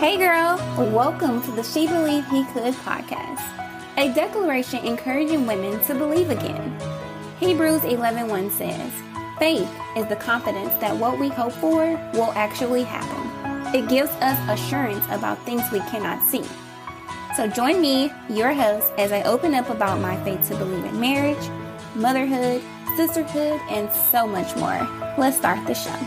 Hey girl, welcome to the She Believed He Could podcast, a declaration encouraging women to believe again. Hebrews 11:1 says, faith is the confidence that what we hope for will actually happen. It gives us assurance about things we cannot see. So join me, your host, as I open up about my faith to believe in marriage, motherhood, sisterhood, and so much more. Let's start the show.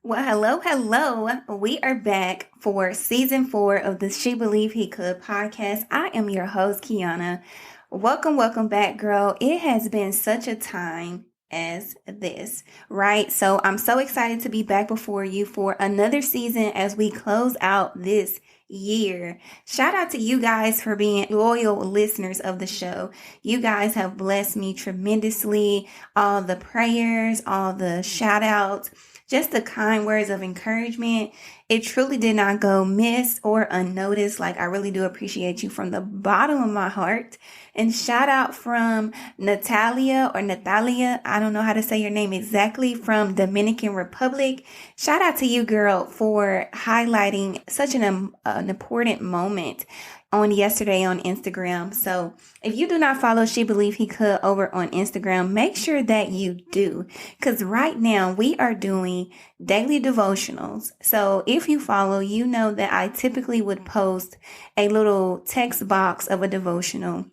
Well, hello. We are back for season 4 of the She Believed He Could podcast. I am your host, Kiana. Welcome back, girl. It has been such a time as this, right? So I'm so excited to be back before you for another season as we close out this year. Shout out to you guys for being loyal listeners of the show. You guys have blessed me tremendously. All the prayers, all the shout outs, just the kind words of encouragement. It truly did not go missed or unnoticed. Like, I really do appreciate you from the bottom of my heart. And shout out from Natalia. I don't know how to say your name exactly, from Dominican Republic. Shout out to you, girl, for highlighting such an important moment on yesterday on Instagram. So if you do not follow She Believed He Could over on Instagram, make sure that you do, because right now we are doing daily devotionals. So if you follow, you know that I typically would post a little text box of a devotional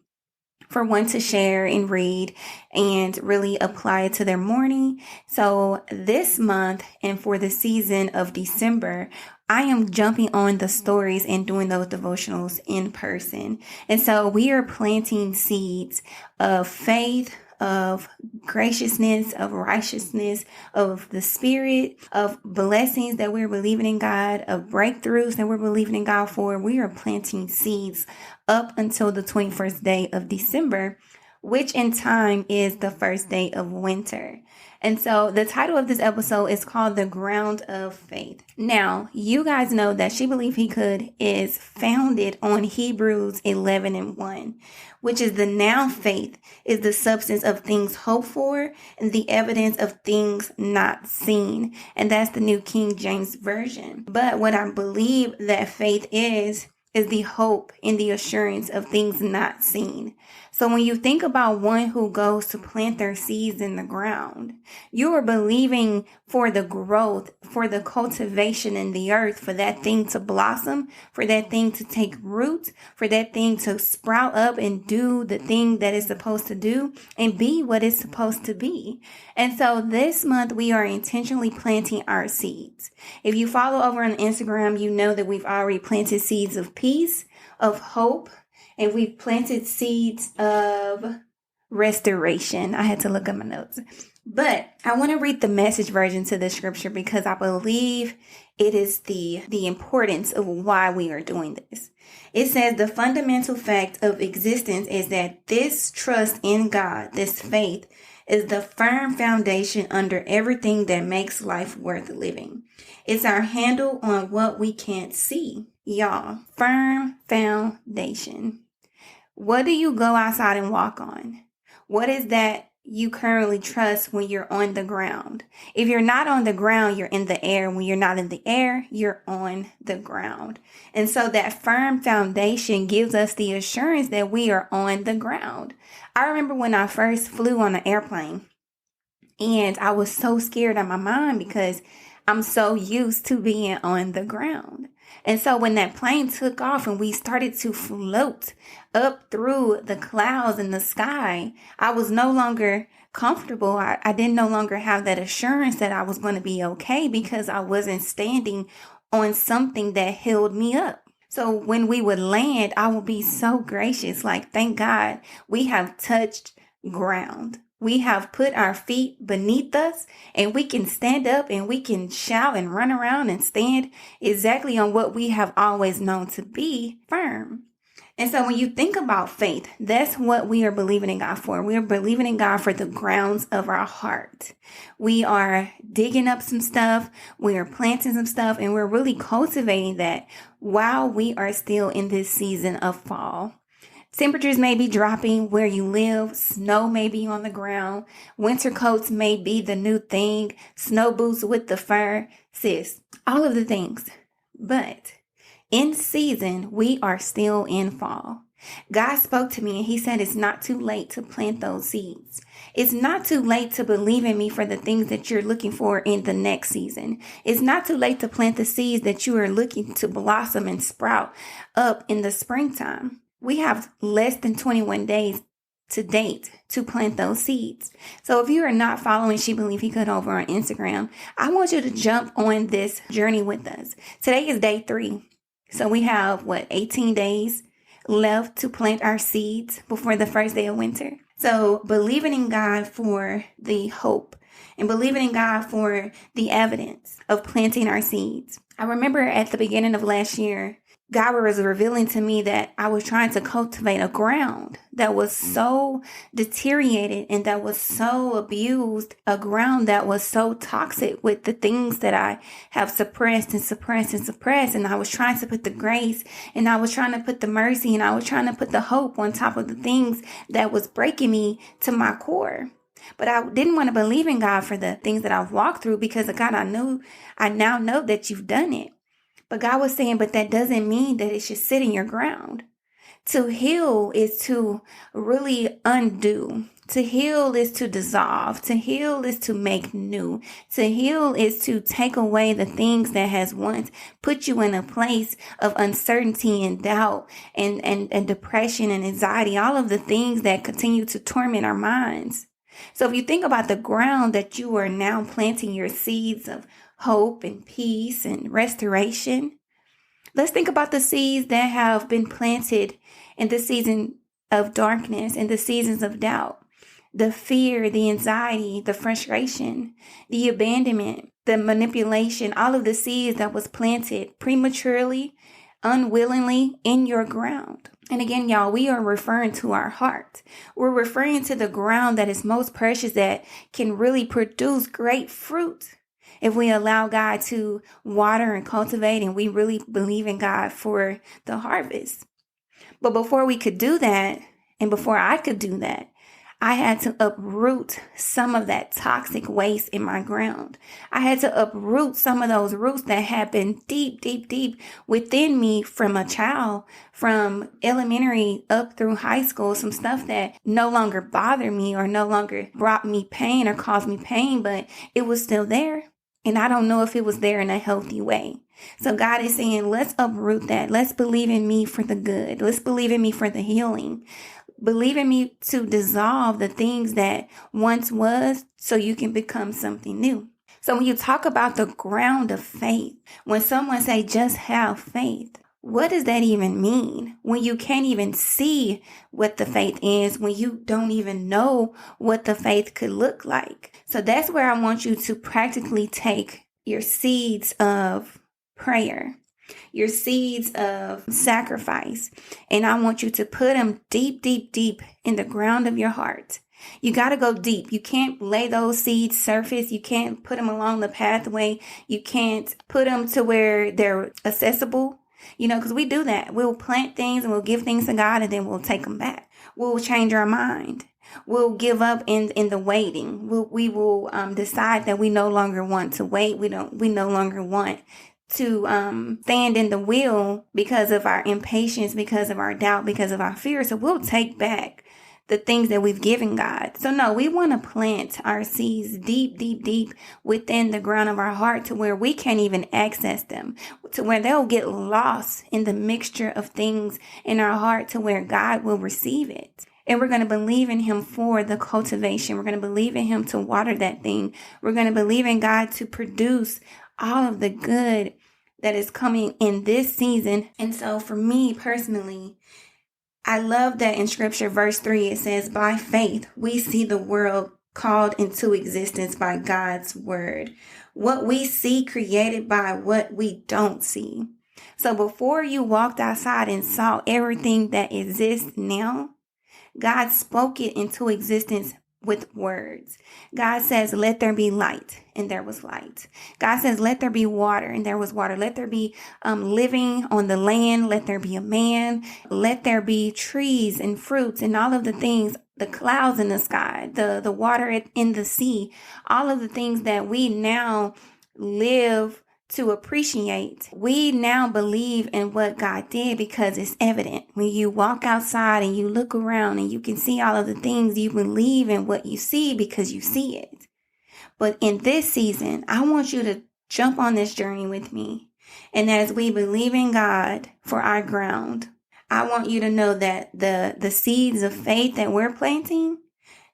for one to share and read and really apply it to their morning. So this month and for the season of December, I am jumping on the stories and doing those devotionals in person. And so we are planting seeds of faith, of graciousness, of righteousness, of the spirit, of blessings that we're believing in God, of breakthroughs that we're believing in God for. We are planting seeds up until the 21st day of December, which in time is the first day of winter. And so the title of this episode is called The Ground of Faith. Now, you guys know that She Believed He Could is founded on Hebrews 11:1, which is the noun faith is the substance of things hoped for and the evidence of things not seen. And that's the New King James Version. But what I believe that faith is the hope and the assurance of things not seen. So when you think about one who goes to plant their seeds in the ground, you are believing for the growth, for the cultivation in the earth, for that thing to blossom, for that thing to take root, for that thing to sprout up and do the thing that it's supposed to do and be what it's supposed to be. And so this month we are intentionally planting our seeds. If you follow over on Instagram, you know that we've already planted seeds of peace, of hope, and we've planted seeds of restoration. I had to look at my notes. But I want to read the Message version to the scripture because I believe it is the importance of why we are doing this. It says the fundamental fact of existence is that this trust in God, this faith, is the firm foundation under everything that makes life worth living. It's our handle on what we can't see. Y'all, firm foundation. What do you go outside and walk on? What is that you currently trust when you're on the ground? If you're not on the ground, you're in the air. When you're not in the air, you're on the ground. And so that firm foundation gives us the assurance that we are on the ground. I remember when I first flew on an airplane and I was so scared out of my mind because I'm so used to being on the ground. And so when that plane took off and we started to float up through the clouds in the sky, I was no longer comfortable. I didn't no longer have that assurance that I was going to be okay because I wasn't standing on something that held me up. So when we would land, I would be so gracious. Like, thank God we have touched ground. We have put our feet beneath us and we can stand up and we can shout and run around and stand exactly on what we have always known to be firm. And so when you think about faith, that's what we are believing in God for. We are believing in God for the grounds of our heart. We are digging up some stuff. We are planting some stuff and we're really cultivating that while we are still in this season of fall. Temperatures may be dropping where you live. Snow may be on the ground. Winter coats may be the new thing. Snow boots with the fur. Sis, all of the things. But in season, we are still in fall. God spoke to me and he said, it's not too late to plant those seeds. It's not too late to believe in me for the things that you're looking for in the next season. It's not too late to plant the seeds that you are looking to blossom and sprout up in the springtime. We have less than 21 days to date to plant those seeds. So if you are not following She Believe He Could over on Instagram, I want you to jump on this journey with us. Today is day 3. So we have 18 days left to plant our seeds before the first day of winter. So believing in God for the hope and believing in God for the evidence of planting our seeds. I remember at the beginning of last year, God was revealing to me that I was trying to cultivate a ground that was so deteriorated and that was so abused, a ground that was so toxic with the things that I have suppressed. And I was trying to put the grace and I was trying to put the mercy and I was trying to put the hope on top of the things that was breaking me to my core. But I didn't want to believe in God for the things that I've walked through because God, I now know that you've done it. But God was saying, but that doesn't mean that it should sit in your ground. To heal is to really undo. To heal is to dissolve. To heal is to make new. To heal is to take away the things that has once put you in a place of uncertainty and doubt and depression and anxiety, all of the things that continue to torment our minds. So if you think about the ground that you are now planting your seeds of hope and peace and restoration, let's think about the seeds that have been planted in the season of darkness, in the seasons of doubt, the fear, the anxiety, the frustration, the abandonment, the manipulation, all of the seeds that was planted prematurely, unwillingly in your ground. And again, y'all, we are referring to our heart. We're referring to the ground that is most precious, that can really produce great fruit if we allow God to water and cultivate and we really believe in God for the harvest. But before we could do that, and before I could do that, I had to uproot some of that toxic waste in my ground. I had to uproot some of those roots that had been deep, deep, deep within me from a child, from elementary up through high school, some stuff that no longer bothered me or no longer brought me pain or caused me pain, but it was still there. And I don't know if it was there in a healthy way. So God is saying, let's uproot that. Let's believe in me for the good. Let's believe in me for the healing. Believe in me to dissolve the things that once was so you can become something new. So when you talk about the ground of faith, when someone say just have faith, what does that even mean? When you can't even see what the faith is, when you don't even know what the faith could look like. So that's where I want you to practically take your seeds of prayer, your seeds of sacrifice, and I want you to put them deep, deep, deep in the ground of your heart. You got to go deep. You can't lay those seeds surface. You can't put them along the pathway. You can't put them to where they're accessible. Because we do that. We'll plant things and we'll give things to God and then we'll take them back. We'll change our mind. We'll give up in the waiting. We will decide that we no longer want to wait. We no longer want to stand in the will because of our impatience, because of our doubt, because of our fear. So we'll take back the things that we've given God. So no, we want to plant our seeds deep, deep, deep within the ground of our heart to where we can't even access them, to where they'll get lost in the mixture of things in our heart to where God will receive it. And we're going to believe in Him for the cultivation. We're going to believe in Him to water that thing. We're going to believe in God to produce all of the good that is coming in this season. And so for me personally, I love that in scripture, verse 3, it says, by faith, we see the world called into existence by God's word. What we see created by what we don't see. So before you walked outside and saw everything that exists now, God spoke it into existence with words. God says, let there be light, and there was light. God says, let there be water, and there was water. Let there be living on the land. Let there be a man. Let there be trees and fruits and all of the things, the clouds in the sky, the water in the sea, all of the things that we now live to appreciate. We now believe in what God did because it's evident. When you walk outside and you look around and you can see all of the things, you believe in what you see because you see it. But in this season, I want you to jump on this journey with me. And as we believe in God for our ground, I want you to know that the seeds of faith that we're planting,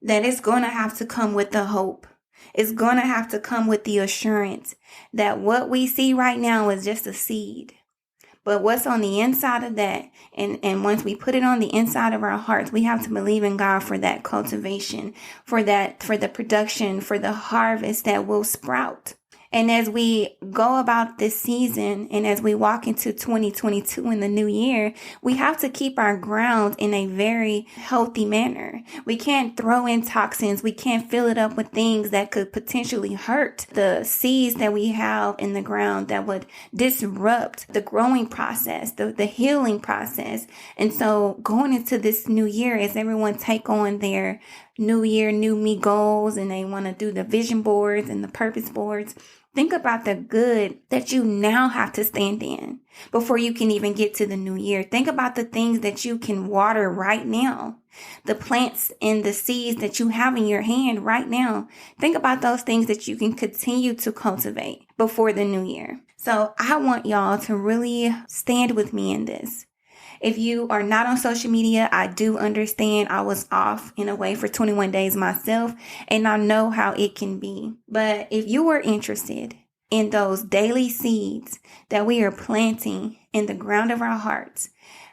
that it's going to have to come with the hope. It's going to have to come with the assurance that what we see right now is just a seed. But what's on the inside of that, and once we put it on the inside of our hearts, we have to believe in God for that cultivation, for the production, for the harvest that will sprout. And as we go about this season and as we walk into 2022 in the new year, we have to keep our ground in a very healthy manner. We can't throw in toxins. We can't fill it up with things that could potentially hurt the seeds that we have in the ground that would disrupt the growing process, the healing process. And so going into this new year, as everyone take on their new year, new me goals, and they want to do the vision boards and the purpose boards, think about the good that you now have to stand in before you can even get to the new year. Think about the things that you can water right now, the plants and the seeds that you have in your hand right now. Think about those things that you can continue to cultivate before the new year. So I want y'all to really stand with me in this. If you are not on social media, I do understand. I was off in a way for 21 days myself, and I know how it can be. But if you are interested in those daily seeds that we are planting in the ground of our hearts,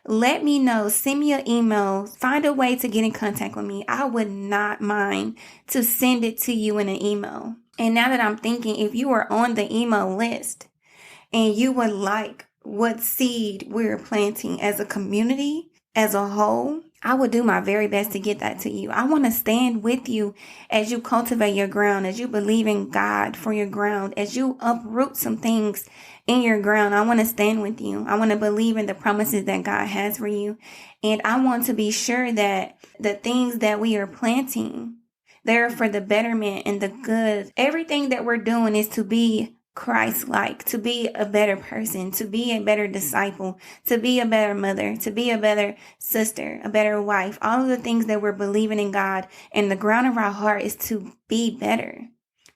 let me know. Send me an email. Find a way to get in contact with me. I would not mind to send it to you in an email. And now that I'm thinking, if you are on the email list and you would like what seed we're planting as a community, as a whole, I will do my very best to get that to you. I want to stand with you as you cultivate your ground, as you believe in God for your ground, as you uproot some things in your ground. I want to stand with you. I want to believe in the promises that God has for you. And I want to be sure that the things that we are planting, they're for the betterment and the good. Everything that we're doing is to be Christ-like, to be a better person, to be a better disciple, to be a better mother, to be a better sister, a better wife. All of the things that we're believing in God, and the ground of our heart is to be better,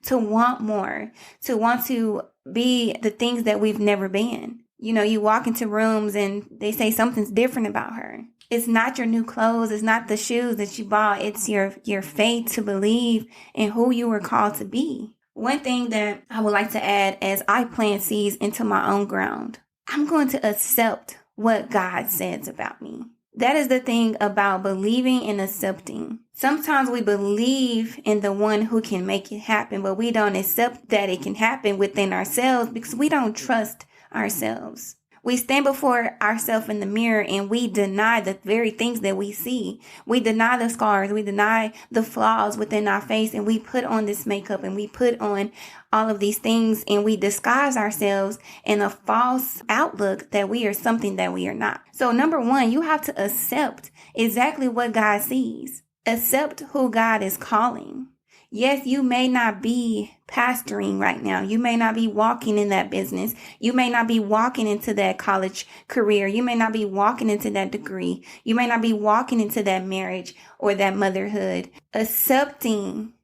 to want more, to want to be the things that we've never been. You know, you walk into rooms and they say something's different about her. It's not your new clothes. It's not the shoes that you bought. It's your faith to believe in who you were called to be. One thing that I would like to add as I plant seeds into my own ground, I'm going to accept what God says about me. That is the thing about believing and accepting. Sometimes we believe in the one who can make it happen, but we don't accept that it can happen within ourselves because we don't trust ourselves. We stand before ourselves in the mirror and we deny the very things that we see. We deny the scars. We deny the flaws within our face, and we put on this makeup and we put on all of these things, and we disguise ourselves in a false outlook that we are something that we are not. So number one, you have to accept exactly what God sees. Accept who God is calling. Yes, you may not be pastoring right now. You may not be walking in that business. You may not be walking into that college career. You may not be walking into that degree. You may not be walking into that marriage or that motherhood. Accepting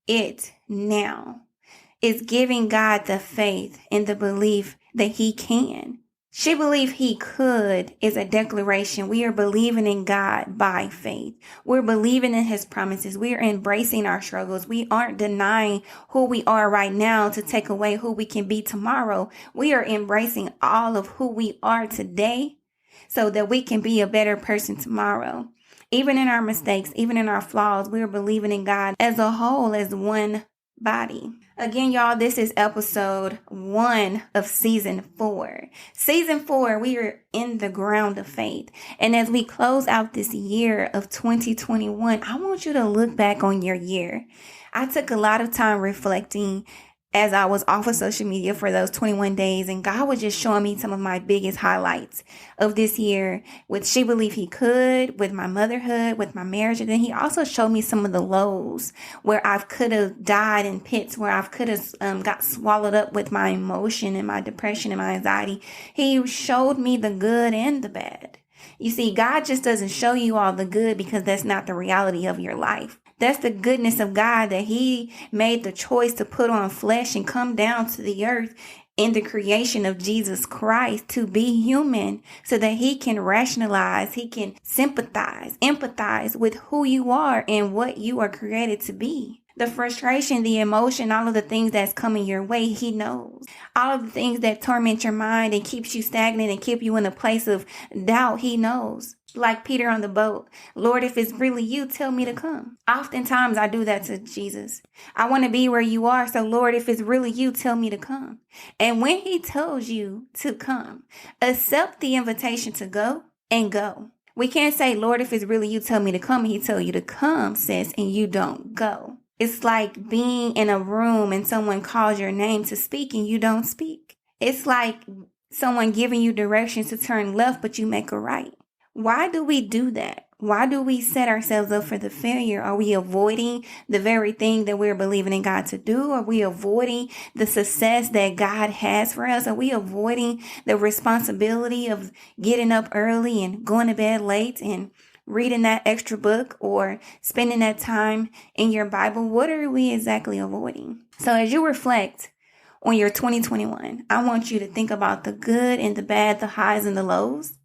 it now is giving God the faith and the belief that He can. She believed He could is a declaration. We are believing in God by faith. We're believing in His promises. We are embracing our struggles. We aren't denying who we are right now to take away who we can be tomorrow. We are embracing all of who we are today so that we can be a better person tomorrow. Even in our mistakes, even in our flaws, we are believing in God as a whole, as one body. Again, y'all, this is episode 1 of season 4. Season 4, we are in the ground of faith. And as we close out this year of 2021, I want you to look back on your year. I took a lot of time reflecting as I was off of social media for those 21 days, and God was just showing me some of my biggest highlights of this year with She Believed He Could, with my motherhood, with my marriage. And then he also showed me some of the lows where I could have died in pits, where I could have got swallowed up with my emotion and my depression and my anxiety. He showed me the good and the bad. You see, God just doesn't show you all the good because that's not the reality of your life. That's the goodness of God, that he made the choice to put on flesh and come down to the earth in the creation of Jesus Christ to be human so that he can rationalize, he can sympathize, empathize with who you are and what you are created to be. The frustration, the emotion, all of the things that's coming your way, he knows. All of the things that torment your mind and keeps you stagnant and keep you in a place of doubt, he knows. Like Peter on the boat, Lord, if it's really you, tell me to come. Oftentimes I do that to Jesus. I want to be where you are. So Lord, if it's really you, tell me to come. And when he tells you to come, accept the invitation to go and go. We can't say, Lord, if it's really you, tell me to come. And he tell you to come, sis, and you don't go. It's like being in a room and someone calls your name to speak and you don't speak. It's like someone giving you directions to turn left, but you make a right. Why do we do that? Why do we set ourselves up for the failure? Are we avoiding the very thing that we're believing in God to do? Are we avoiding the success that God has for us? Are we avoiding the responsibility of getting up early and going to bed late and reading that extra book or spending that time in your Bible? What are we exactly avoiding? So as you reflect on your 2021, I want you to think about the good and the bad, the highs and the lows.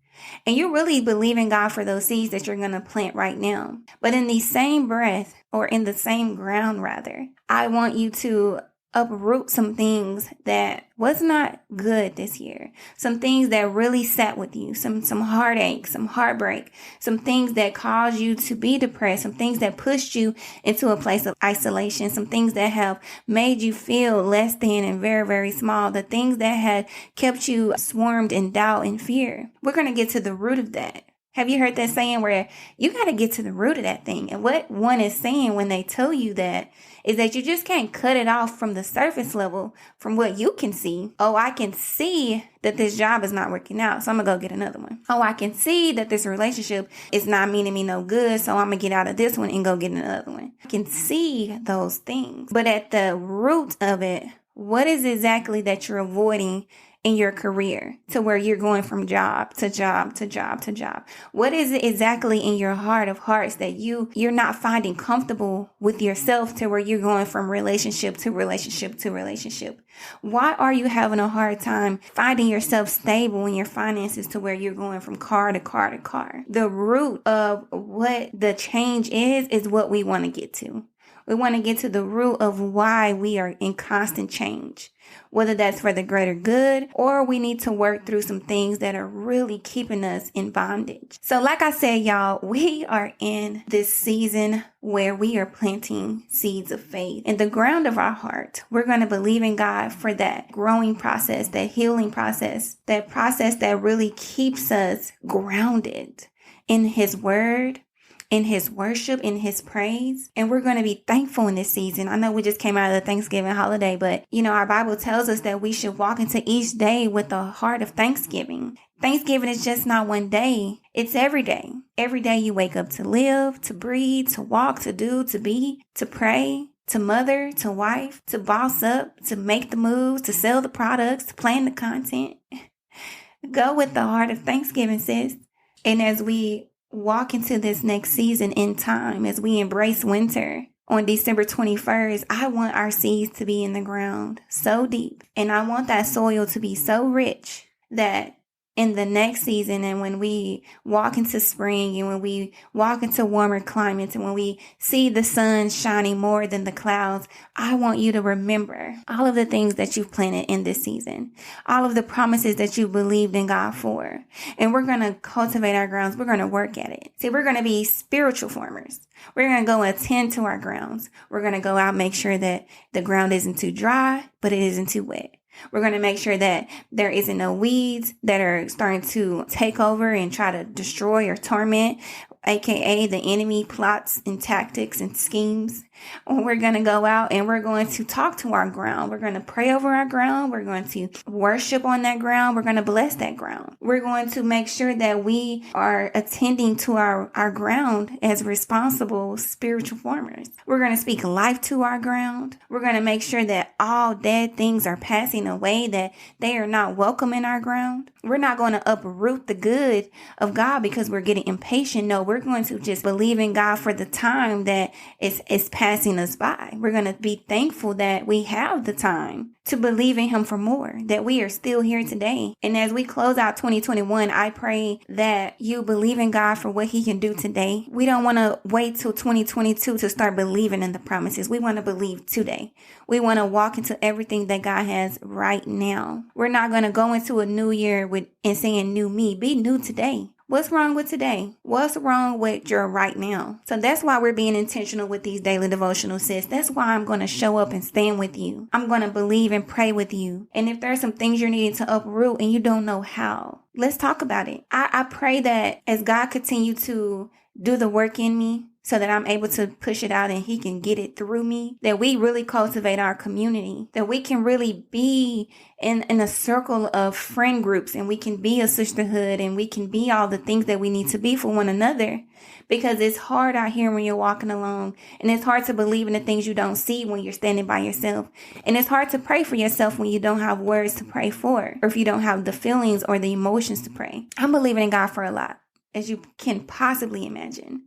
And you really believe in God for those seeds that you're going to plant right now. But in the same breath, or in the same ground rather, I want you to uproot some things that was not good this year. Some things that really sat with you, some heartache, some heartbreak, some things that caused you to be depressed, some things that pushed you into a place of isolation, some things that have made you feel less than and very, very small, the things that had kept you swarmed in doubt and fear. We're going to get to the root of that. Have you heard that saying where you got to get to the root of that thing? And what one is saying when they tell you that is that you just can't cut it off from the surface level, from what you can see. Oh, I can see that this job is not working out, so I'm going to go get another one. Oh, I can see that this relationship is not meaning me no good, so I'm going to get out of this one and go get another one. I can see those things. But at the root of it, what is exactly that you're avoiding in your career to where you're going from job to job to job to job? What is it exactly in your heart of hearts that you're not finding comfortable with yourself to where you're going from relationship to relationship to relationship? Why are you having a hard time finding yourself stable in your finances to where you're going from car to car to car? The root of what the change is what we want to get to. We want to get to the root of why we are in constant change, whether that's for the greater good or we need to work through some things that are really keeping us in bondage. So like I said, y'all, we are in this season where we are planting seeds of faith in the ground of our heart. We're going to believe in God for that growing process, that healing process, that process that really keeps us grounded in His word, in His worship, in His praise. And we're going to be thankful in this season. I know we just came out of the Thanksgiving holiday, but our Bible tells us that we should walk into each day with a heart of thanksgiving. Thanksgiving is just not one day. It's every day. Every day you wake up to live, to breathe, to walk, to do, to be, to pray, to mother, to wife, to boss up, to make the moves, to sell the products, to plan the content. Go with the heart of thanksgiving, sis. And as we walk into this next season in time, as we embrace winter on December 21st, I want our seeds to be in the ground so deep. And I want that soil to be so rich that in the next season, and when we walk into spring, and when we walk into warmer climates, and when we see the sun shining more than the clouds, I want you to remember all of the things that you've planted in this season, all of the promises that you believed in God for. And we're going to cultivate our grounds. We're going to work at it. See, we're going to be spiritual farmers. We're going to go attend to our grounds. We're going to go out, make sure that the ground isn't too dry, but it isn't too wet. We're going to make sure that there isn't no weeds that are starting to take over and try to destroy or torment aka the enemy plots and tactics and schemes. We're going to go out and we're going to talk to our ground. We're going to pray over our ground. We're going to worship on that ground. We're going to bless that ground. We're going to make sure that we are attending to our ground as responsible spiritual farmers. We're going to speak life to our ground. We're going to make sure that all dead things are passing away, that they are not welcome in our ground. We're not going to uproot the good of God because we're getting impatient. No, we're going to just believe in God for the time that is passing us by. We're going to be thankful that we have the time to believe in Him for more, that we are still here today. And as we close out 2021, I pray that you believe in God for what He can do today. We don't want to wait till 2022 to start believing in the promises. We want to believe today. We want to walk into everything that God has right now. We're not going to go into a new year and saying new me. Be new today. What's wrong with today? What's wrong with your right now? So that's why we're being intentional with these daily devotional, sis. That's why I'm going to show up and stand with you. I'm going to believe and pray with you. And if there's some things you're needing to uproot and you don't know how, let's talk about it. I pray that as God continue to do the work in me, so that I'm able to push it out and He can get it through me, that we really cultivate our community, that we can really be in a circle of friend groups, and we can be a sisterhood, and we can be all the things that we need to be for one another. Because it's hard out here when you're walking along, and it's hard to believe in the things you don't see when you're standing by yourself. And it's hard to pray for yourself when you don't have words to pray for, or if you don't have the feelings or the emotions to pray. I'm believing in God for a lot, as you can possibly imagine.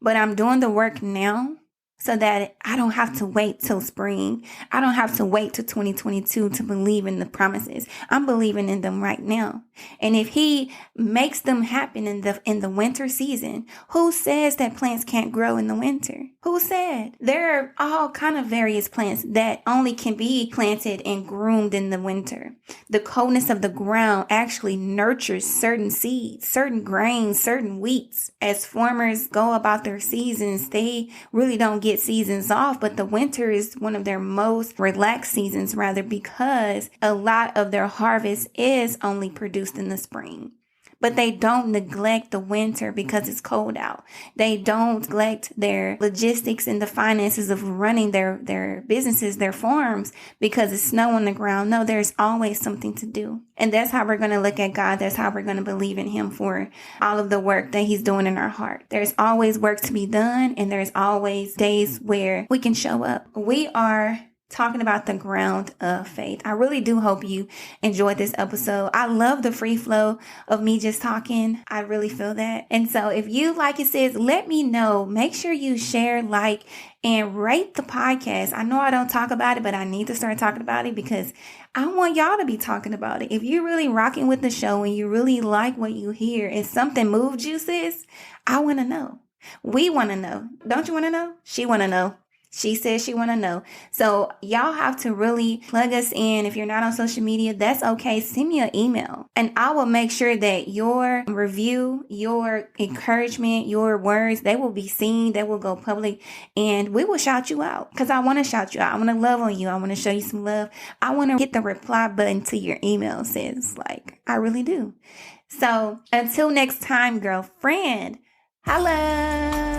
But I'm doing the work now so that I don't have to wait till spring. I don't have to wait till 2022 to believe in the promises. I'm believing in them right now. And if He makes them happen in the winter season, who says that plants can't grow in the winter? Who said? There are all kind of various plants that only can be planted and groomed in the winter. The coldness of the ground actually nurtures certain seeds, certain grains, certain wheats. As farmers go about their seasons, they really don't get seasons off, but the winter is one of their most relaxed seasons, rather, because a lot of their harvest is only produced in the spring. But they don't neglect the winter because it's cold out. They don't neglect their logistics and the finances of running their businesses, their farms, because it's snow on the ground. No, there's always something to do. And that's how we're going to look at God. That's how we're going to believe in Him for all of the work that He's doing in our heart. There's always work to be done, and there's always days where we can show up. We are talking about the ground of faith. I really do hope you enjoyed this episode. I love the free flow of me just talking. I really feel that. And so if you like it, sis, let me know. Make sure you share, like, and rate the podcast. I know I don't talk about it, but I need to start talking about it because I want y'all to be talking about it. If you're really rocking with the show and you really like what you hear and something moved you, sis, I want to know. We want to know. Don't you want to know? She want to know. She says she want to know. So y'all have to really plug us in. If you're not on social media, that's okay. Send me an email and I will make sure that your review, your encouragement, your words, they will be seen. They will go public and we will shout you out because I want to shout you out. I want to love on you. I want to show you some love. I want to hit the reply button to your email, sis. Like, I really do. So until next time, girlfriend, holla.